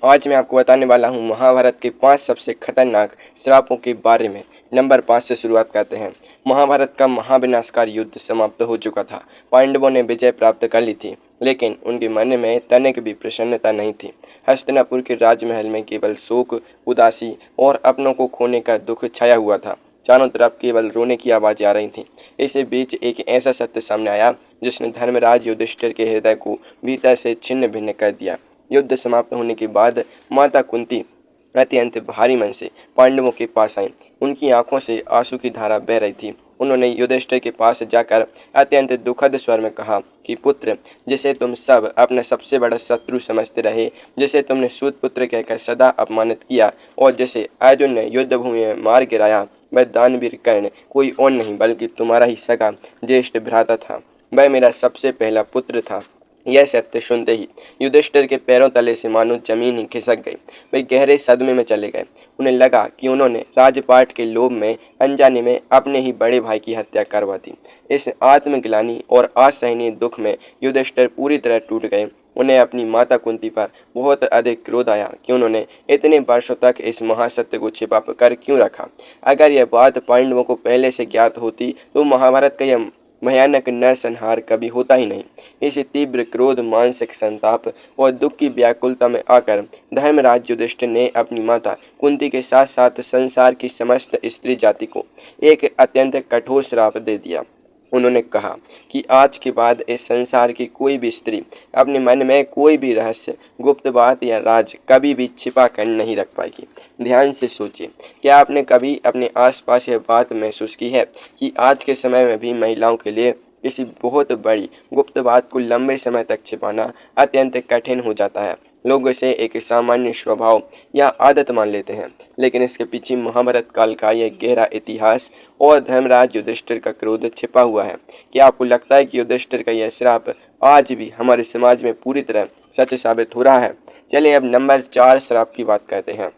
आज मैं आपको बताने वाला हूँ महाभारत के 5 सबसे खतरनाक श्रापों के बारे में। नंबर 5 से शुरुआत करते हैं। महाभारत का महाविनाशकारी युद्ध समाप्त हो चुका था। पांडवों ने विजय प्राप्त कर ली थी, लेकिन उनके मन में तनिक भी प्रसन्नता नहीं थी। हस्तिनापुर के राजमहल में केवल शोक, उदासी और अपनों को खोने का दुख छाया हुआ था। चारों तरफ केवल रोने की आवाज़ें आ रही थीं। इसी बीच एक ऐसा सत्य सामने आया जिसने धर्मराज युधिष्ठिर के हृदय को भीतर से छिन्न भिन्न कर दिया। युद्ध समाप्त होने के बाद माता कुंती अत्यंत भारी मन से पांडवों के पास आई। उनकी आंखों से आंसू की धारा बह रही थी। उन्होंने युधिष्ठिर के पास जाकर अत्यंत दुखद स्वर में कहा कि पुत्र, जिसे तुम सब अपना सबसे बड़ा शत्रु समझते रहे, जिसे तुमने सूत पुत्र कहकर सदा अपमानित किया और जिसे अर्जुन ने युद्ध भूमि में मार गिराया, वह दानवीर कर्ण कोई और नहीं बल्कि तुम्हारा ही सगा ज्येष्ठ भ्राता था। वह मेरा सबसे पहला पुत्र था। यह सत्य सुनते ही युधिष्ठिर के पैरों तले से मानो जमीन ही खिसक गई। वे गहरे सदमे में चले गए। उन्हें लगा कि उन्होंने राजपाट के लोभ में अनजाने में अपने ही बड़े भाई की हत्या करवा दी। इस आत्मग्लानि और असहनीय दुख में युधिष्ठिर पूरी तरह टूट गए। उन्हें अपनी माता कुंती पर बहुत अधिक क्रोध आया कि उन्होंने इतने वर्षों तक इस महासत्य को छिपा कर क्यों रखा। अगर यह बात पांडवों को पहले से ज्ञात होती तो महाभारत का यह भयानक नरसंहार कभी होता ही नहीं। इस तीव्र क्रोध, मानसिक संताप और दुख की व्याकुलता में आकर धर्मराज युधिष्ठिर ने अपनी माता कुंती के साथ साथ संसार की समस्त स्त्री जाति को एक अत्यंत कठोर श्राप दे दिया। उन्होंने कहा कि आज के बाद इस संसार की कोई भी स्त्री अपने मन में कोई भी रहस्य, गुप्त बात या राज कभी भी छिपा कर नहीं रख पाएगी। ध्यान से सोचिए, क्या आपने कभी अपने आसपास यह बात महसूस की है कि आज के समय में भी महिलाओं के लिए किसी बहुत बड़ी गुप्त बात को लंबे समय तक छिपाना अत्यंत कठिन हो जाता है। लोग इसे एक सामान्य स्वभाव या आदत मान लेते हैं, लेकिन इसके पीछे महाभारत काल का यह गहरा इतिहास और धर्मराज युधिष्ठिर का क्रोध छिपा हुआ है। क्या आपको लगता है कि युधिष्ठिर का यह श्राप आज भी हमारे समाज में पूरी तरह सच साबित हो रहा है? चलिए अब नंबर 4 श्राप की बात करते हैं।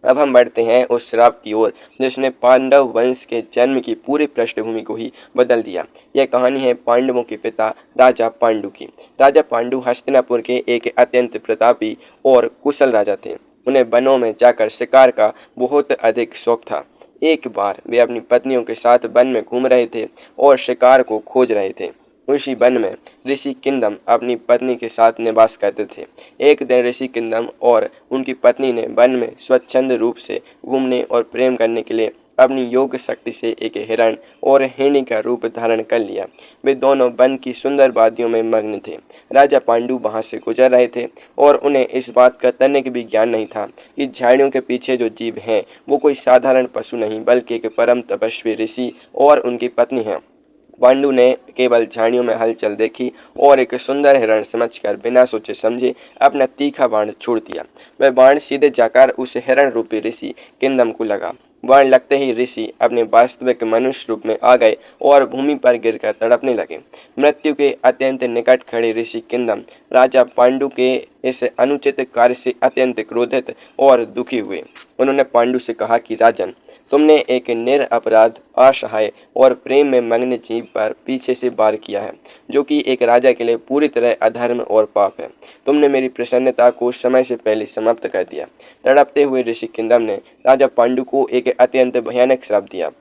अब हम बढ़ते हैं उस श्राप की ओर जिसने पांडव वंश के जन्म की पूरी पृष्ठभूमि को ही बदल दिया। यह कहानी है पांडवों के पिता राजा पांडु की। राजा पांडु हस्तिनापुर के एक अत्यंत प्रतापी और कुशल राजा थे। उन्हें वनों में जाकर शिकार का बहुत अधिक शौक था। एक बार वे अपनी पत्नियों के साथ वन में घूम रहे थे और शिकार को खोज रहे थे। उसी वन में ऋषि किंदम अपनी पत्नी के साथ निवास करते थे। एक दिन ऋषि किंदम और उनकी पत्नी ने वन में स्वच्छंद रूप से घूमने और प्रेम करने के लिए अपनी योग शक्ति से एक हिरण और हिरणी का रूप धारण कर लिया। वे दोनों वन की सुंदर वादियों में मग्न थे। राजा पांडु वहां से गुजर रहे थे और उन्हें इस बात का तनिक भी ज्ञान नहीं था कि झाड़ियों के पीछे जो जीव हैं वो कोई साधारण पशु नहीं बल्कि एक परम तपस्वी ऋषि और उनकी पत्नी है। पांडु ने केवल झाड़ियों में हलचल देखी और एक सुंदर हिरण समझकर बिना सोचे समझे अपना तीखा बाण छोड़ दिया। वह बाण सीधे जाकर उस हिरण रूपी ऋषि किंदम को लगा। बाण लगते ही ऋषि अपने वास्तविक मनुष्य रूप में आ गए और भूमि पर गिरकर तड़पने लगे। मृत्यु के अत्यंत निकट खड़े ऋषि किंदम राजा पांडु के इस अनुचित कार्य से अत्यंत क्रोधित और दुखी हुए। उन्होंने पांडु से कहा कि राजन, तुमने एक निरपराध, असहाय और प्रेम में मग्न जीव पर पीछे से वार किया है, जो कि एक राजा के लिए पूरी तरह अधर्म और पाप है। तुमने मेरी प्रसन्नता को समय से पहले समाप्त कर दिया। तड़पते हुए ऋषि किंदम ने राजा पांडु को एक अत्यंत भयानक श्राप दिया।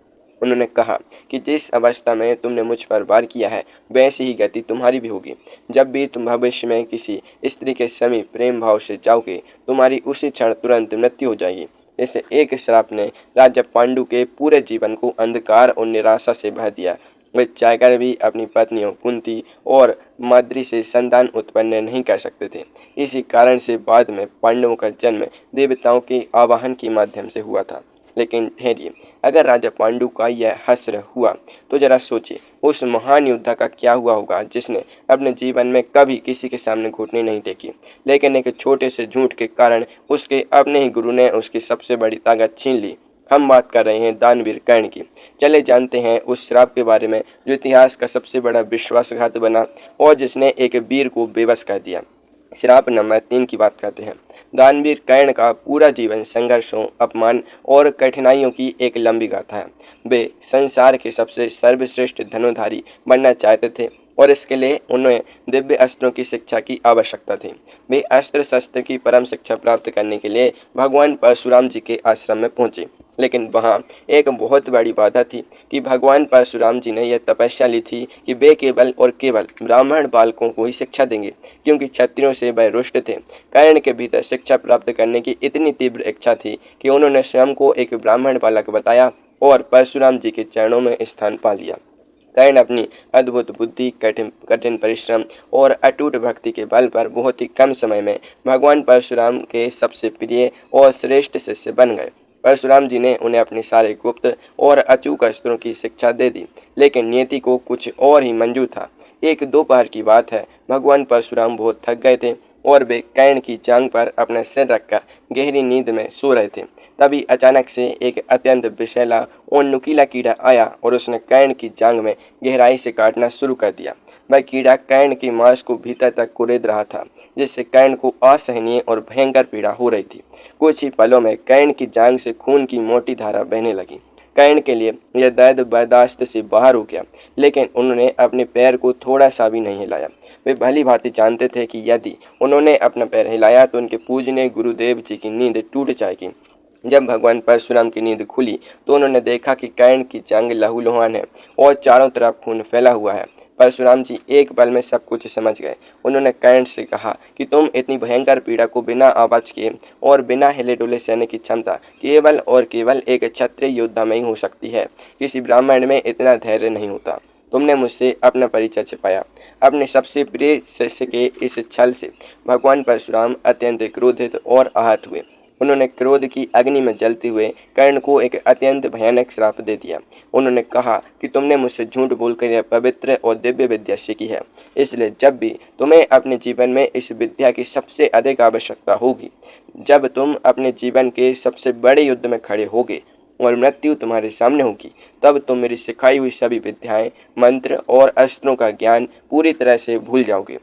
उन्होंने कहा कि जिस अवस्था में तुमने मुझ पर वार किया है वैसी ही गति तुम्हारी भी होगी। जब भी तुम भविष्य में किसी स्त्री के समीप प्रेम भाव से जाओगे, तुम्हारी उसी क्षण तुरंत मृत्यु हो जाएगी। इस एक श्राप ने राजा पांडु के पूरे जीवन को अंधकार और निराशा से भर दिया। वे चाहकर भी अपनी पत्नियों कुंती और माद्री से संतान उत्पन्न नहीं कर सकते थे। इसी कारण से बाद में पांडवों का जन्म देवताओं के आवाहन के माध्यम से हुआ था। लेकिन ठहरिए, अगर राजा पांडु का यह हश्र हुआ तो जरा सोचिए उस महान योद्धा का क्या हुआ होगा जिसने अपने जीवन में कभी किसी के सामने घुटने नहीं टेकी, लेकिन एक छोटे से झूठ के कारण उसके अपने ही गुरु ने उसकी सबसे बड़ी ताकत छीन ली। हम बात कर रहे हैं दानवीर कर्ण की। चले जानते हैं उस श्राप के बारे में जो इतिहास का सबसे बड़ा विश्वासघात बना और जिसने एक वीर को बेबस कर दिया। श्राप नंबर 3 की बात करते हैं। दानवीर कर्ण का पूरा जीवन संघर्षों, अपमान और कठिनाइयों की एक लंबी गाथा है। वे संसार के सबसे सर्वश्रेष्ठ धनुधारी बनना चाहते थे और इसके लिए उन्हें दिव्य अस्त्रों की शिक्षा की आवश्यकता थी। वे अस्त्र शस्त्र की परम शिक्षा प्राप्त करने के लिए भगवान परशुराम जी के आश्रम में पहुंचे, लेकिन वहां एक बहुत बड़ी बाधा थी कि भगवान परशुराम जी ने यह तपस्या ली थी कि वे केवल और केवल ब्राह्मण बालकों को ही शिक्षा देंगे, क्योंकि क्षत्रियों से वह रुष्ट थे। कर्ण के भीतर शिक्षा प्राप्त करने की इतनी तीव्र इच्छा थी कि उन्होंने स्वयं को एक ब्राह्मण बालक बताया और परशुराम जी के चरणों में स्थान पा लिया। कर्ण अपनी अद्भुत बुद्धि, कठिन परिश्रम और अटूट भक्ति के बल पर बहुत ही कम समय में भगवान परशुराम के सबसे प्रिय और श्रेष्ठ शिष्य बन गए। परशुराम जी ने उन्हें अपने सारे गुप्त और अचूक अस्त्रों की शिक्षा दे दी, लेकिन नियति को कुछ और ही मंजूर था। एक दोपहर की बात है, भगवान परशुराम बहुत थक गए थे और वे कर्ण की जांघ पर अपना सिर रखकर गहरी नींद में सो रहे थे। तभी अचानक से एक अत्यंत विषैला और नुकीला कीड़ा आया और उसने कर्ण की जांघ में गहराई से काटना शुरू कर दिया। वह कीड़ा कर्ण के मांस को भीतर तक कुरेद रहा था, जिससे कर्ण को असहनीय और भयंकर पीड़ा हो रही थी। कुछ ही पलों में कर्ण की जांघ से खून की मोटी धारा बहने लगी। कर्ण के लिए यह दर्द बर्दाश्त से बाहर हो गया, लेकिन उन्होंने अपने पैर को थोड़ा सा भी नहीं हिलाया। वे भली भांति जानते थे कि यदि उन्होंने अपना पैर हिलाया तो उनके पूजनीय गुरुदेव जी की नींद टूट जाएगी। जब भगवान परशुराम की नींद खुली तो उन्होंने देखा कि कर्ण की जांघ लहूलुहान है और चारों तरफ खून फैला हुआ है। परशुराम जी एक पल में सब कुछ समझ गए। उन्होंने कर्ण से कहा कि तुम इतनी भयंकर पीड़ा को बिना आवाज किए और बिना हिले डुले सहने की क्षमता केवल और केवल एक क्षत्रिय योद्धा में ही हो सकती है। किसी ब्राह्मण में इतना धैर्य नहीं होता। तुमने मुझसे अपना परिचय छिपाया। अपने सबसे प्रिय शिष्य के इस छल से भगवान परशुराम अत्यंत क्रोधित और आहत हुए। उन्होंने क्रोध की अग्नि में जलते हुए कर्ण को एक अत्यंत भयानक श्राप दे दिया। उन्होंने कहा कि तुमने मुझसे झूठ बोलकर यह पवित्र और दिव्य विद्या सीखी है, इसलिए जब भी तुम्हें अपने जीवन में इस विद्या की सबसे अधिक आवश्यकता होगी, जब तुम अपने जीवन के सबसे बड़े युद्ध में खड़े होगे और मृत्यु तुम्हारे सामने होगी, तब तुम मेरी सिखाई हुई सभी विद्याएं, मंत्र और अस्त्रों का ज्ञान पूरी तरह से भूल जाओगे।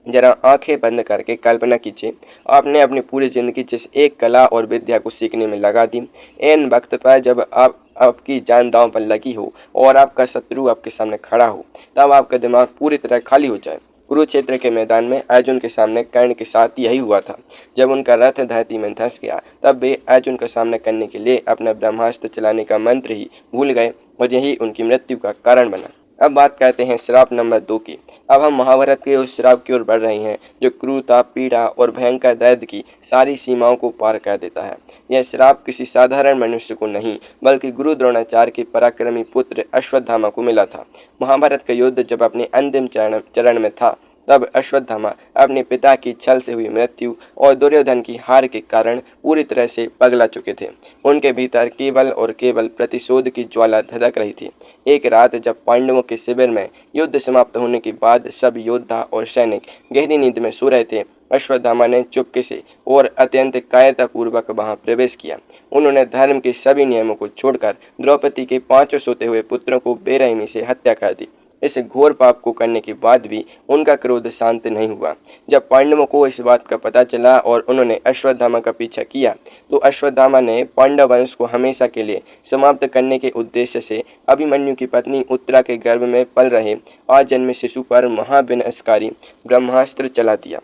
जरा आंखें बंद करके कल्पना कीजिए, आपने अपनी पूरी जिंदगी जिस एक कला और विद्या को सीखने में लगा दी, ऐन वक्त पर जब आपकी जान दांव पर लगी हो और आपका शत्रु आपके सामने खड़ा हो, तब आपका दिमाग पूरी तरह खाली हो जाए। कुरुक्षेत्र के मैदान में अर्जुन के सामने कर्ण के साथ यही हुआ था। जब उनका रथ धरती में धंस गया, तब वे अर्जुन का सामना करने के लिए अपना ब्रह्मास्त्र चलाने का मंत्र ही भूल गए और यही उनकी मृत्यु का कारण बना। अब बात करते हैं श्राप नंबर 2 की। अब हम महाभारत के उस श्राप की ओर बढ़ रहे हैं जो क्रूरता, पीड़ा और भयंकर दर्द की सारी सीमाओं को पार कर देता है। यह श्राप किसी साधारण मनुष्य को नहीं, बल्कि गुरु द्रोणाचार्य के पराक्रमी पुत्र अश्वत्थामा को मिला था। महाभारत का युद्ध जब अपने अंतिम चरण में था, तब अश्वत्थामा अपने पिता की छल से हुई मृत्यु और दुर्योधन की हार के कारण पूरी तरह से पगला चुके थे। उनके भीतर केवल और केवल प्रतिशोध की ज्वाला धधक रही थी। एक रात जब पांडवों के शिविर में युद्ध समाप्त होने के बाद सब योद्धा और सैनिक गहरी नींद में सो रहे थे, अश्वत्थामा ने चुपके से और अत्यंत कायरतापूर्वक वहां प्रवेश किया। उन्होंने धर्म के सभी नियमों को छोड़कर द्रौपदी के 5 सोते हुए पुत्रों को बेरहमी से हत्या कर दी। इस घोर पाप को करने के बाद भी उनका क्रोध शांत नहीं हुआ। जब पांडवों को इस बात का पता चला और उन्होंने अश्वत्थामा का पीछा किया, तो अश्वत्थामा ने पांडव वंश को हमेशा के लिए समाप्त करने के उद्देश्य से अभिमन्यु की पत्नी उत्तरा के गर्भ में पल रहे आजन्मे शिशु पर महाविनाशकारी ब्रह्मास्त्र चला दिया।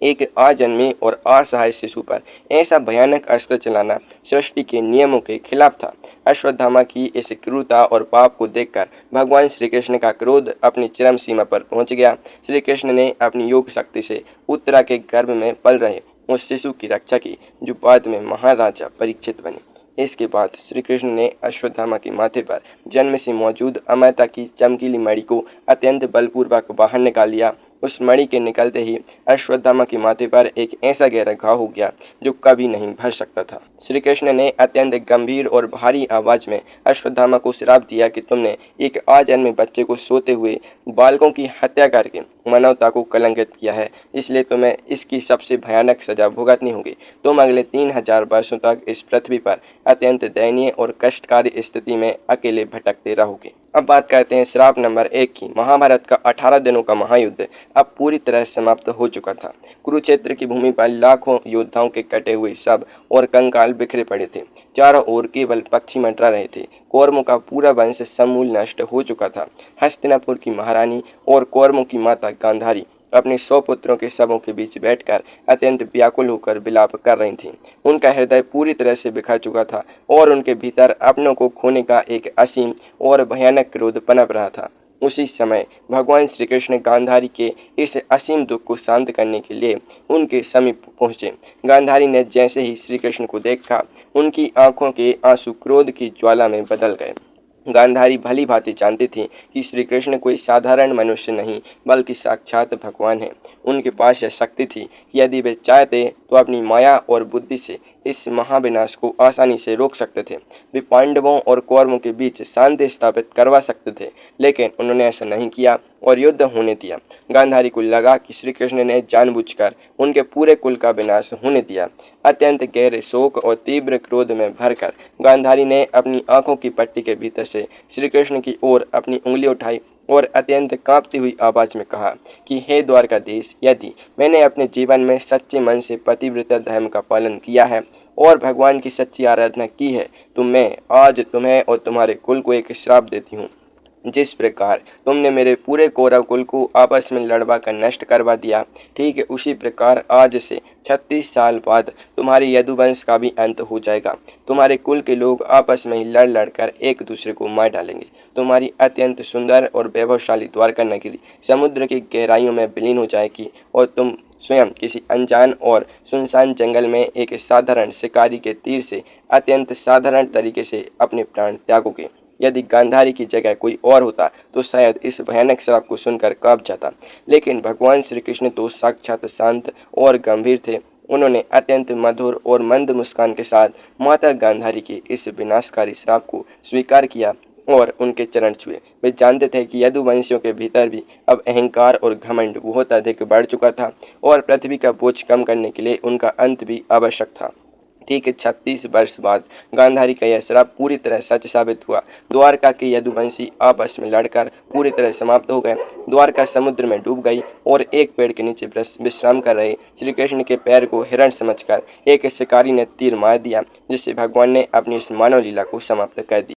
एक आजन्मे और असहाय शिशु पर ऐसा भयानक अस्त्र चलाना सृष्टि के नियमों के खिलाफ था। अश्वत्थामा की इस क्रूरता और पाप को देखकर भगवान श्री कृष्ण का क्रोध अपनी चरम सीमा पर पहुंच गया। श्री कृष्ण ने अपनी योग शक्ति से उत्तरा के गर्भ में पल रहे उस शिशु की रक्षा की, जो बाद में महाराजा परीक्षित बने। इसके बाद श्री कृष्ण ने अश्वत्थामा के माथे पर जन्म से मौजूद अमरता की चमकीली मणि को अत्यंत बलपूर्वक बाहर निकाल लिया। उस मणि के निकलते ही अश्वत्थामा के माथे पर एक ऐसा गहरा घाव हो गया जो कभी नहीं भर सकता था। श्री कृष्ण ने अत्यंत गंभीर और भारी आवाज में अश्वत्थामा को श्राप दिया कि तुमने एक आजन्मे बच्चे को सोते हुए बालकों की हत्या करके मानवता को कलंकित किया है, इसलिए तुम्हें इसकी सबसे भयानक सजा भुगतनी होगी। तुम अगले 3000 वर्षों तक इस पृथ्वी पर अत्यंत दयनीय और कष्टकारी स्थिति में अकेले भटकते रहोगे। अब बात करते हैं श्राप नंबर 1 की। महाभारत का 18 दिनों का महायुद्ध अब पूरी तरह समाप्त हो चुका था। कुरुक्षेत्र की भूमि पर लाखों योद्धाओं के कटे हुए शव और कंकाल बिखरे पड़े थे। चारों ओर केवल पक्षी मंडरा रहे थे। कौरवों का पूरा वंश समूल नष्ट हो चुका था। हस्तिनापुर की महारानी और कौरवों की माता गांधारी अपने 100 पुत्रों के शवों के बीच बैठकर अत्यंत व्याकुल होकर विलाप कर रही थीं। उनका हृदय पूरी तरह से बिखर चुका था और उनके भीतर अपनों को खोने का एक असीम और भयानक क्रोध पनप रहा था। उसी समय भगवान श्री कृष्ण गांधारी के इस असीम दुख को शांत करने के लिए उनके समीप पहुँचे। गांधारी ने जैसे ही श्री कृष्ण को देखा, उनकी आंखों के आंसू क्रोध की ज्वाला में बदल गए। गांधारी भली भांति जानती थी कि श्री कृष्ण कोई साधारण मनुष्य नहीं बल्कि साक्षात भगवान है। उनके पास यह शक्ति थी कि यदि वे चाहते तो अपनी माया और बुद्धि से इस महाविनाश को आसानी से रोक सकते थे। वे पांडवों और कौरवों के बीच शांति स्थापित करवा सकते थे, लेकिन उन्होंने ऐसा नहीं किया और युद्ध होने दिया। गांधारी को लगा कि श्री कृष्ण ने जानबूझकर उनके पूरे कुल का विनाश होने दिया। अत्यंत गहरे शोक और तीव्र क्रोध में भरकर गांधारी ने अपनी आंखों की पट्टी के भीतर से श्री कृष्ण की ओर अपनी उंगली उठाई और अत्यंत कांपती हुई आवाज में कहा कि हे द्वारकाधीश, यदि मैंने अपने जीवन में सच्चे मन से पतिव्रता धर्म का पालन किया है और भगवान की सच्ची आराधना की है, तो मैं आज तुम्हें और तुम्हारे कुल को एक श्राप देती हूँ। जिस प्रकार तुमने मेरे पूरे कौरव कुल को आपस में लड़वा कर नष्ट करवा दिया, ठीक है उसी प्रकार आज से 36 साल बाद तुम्हारे यदुवंश का भी अंत हो जाएगा। तुम्हारे कुल के लोग आपस में ही लड़ लड़कर एक दूसरे को मार डालेंगे। तुम्हारी अत्यंत सुंदर और वैभवशाली द्वारका नगरी समुद्र की गहराइयों में विलीन हो जाएगी और तुम स्वयं किसी अनजान और सुनसान जंगल में एक साधारण शिकारी के तीर से अत्यंत साधारण तरीके से अपने प्राण त्यागोगे। यदि गांधारी की जगह कोई और होता तो शायद इस भयानक श्राप को सुनकर कांप जाता, लेकिन भगवान श्री कृष्ण तो साक्षात शांत और गंभीर थे। उन्होंने अत्यंत मधुर और मंद मुस्कान के साथ माता गांधारी के इस विनाशकारी श्राप को स्वीकार किया और उनके चरण छुए। वे जानते थे कि यदुवंशियों के भीतर भी अब अहंकार और घमंड बहुत अधिक बढ़ चुका था और पृथ्वी का बोझ कम करने के लिए उनका अंत भी आवश्यक था। ठीक 36 वर्ष बाद गांधारी का यह श्राप पूरी तरह सच साबित हुआ। द्वारका के यदुवंशी आपस में लड़कर पूरी तरह समाप्त हो गए। द्वारका समुद्र में डूब गई और एक पेड़ के नीचे विश्राम कर रहे श्री कृष्ण के पैर को हिरण समझकर एक शिकारी ने तीर मार दिया, जिससे भगवान ने अपनी इस मानव लीला को समाप्त कर दिया।